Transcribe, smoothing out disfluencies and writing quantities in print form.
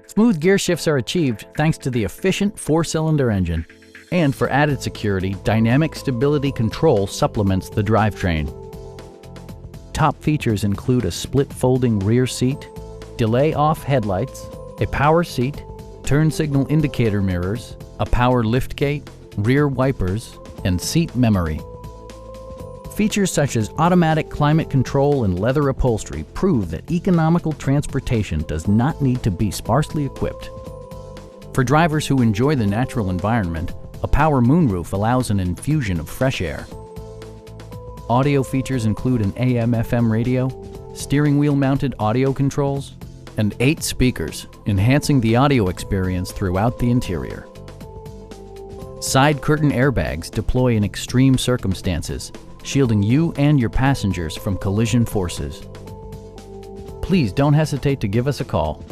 Smooth gear shifts are achieved thanks to the efficient 4-cylinder engine. And for added security, dynamic stability control supplements the drivetrain. Top features include a split folding rear seat, delay-off headlights, a power seat, turn signal indicator mirrors, a power liftgate, rear wipers, and seat memory. Features such as automatic climate control and leather upholstery prove that economical transportation does not need to be sparsely equipped. For drivers who enjoy the natural environment, a power moonroof allows an infusion of fresh air. Audio features include an AM/FM radio, steering wheel mounted audio controls, and 8 speakers, enhancing the audio experience throughout the interior. Side curtain airbags deploy in extreme circumstances, shielding you and your passengers from collision forces. Please don't hesitate to give us a call.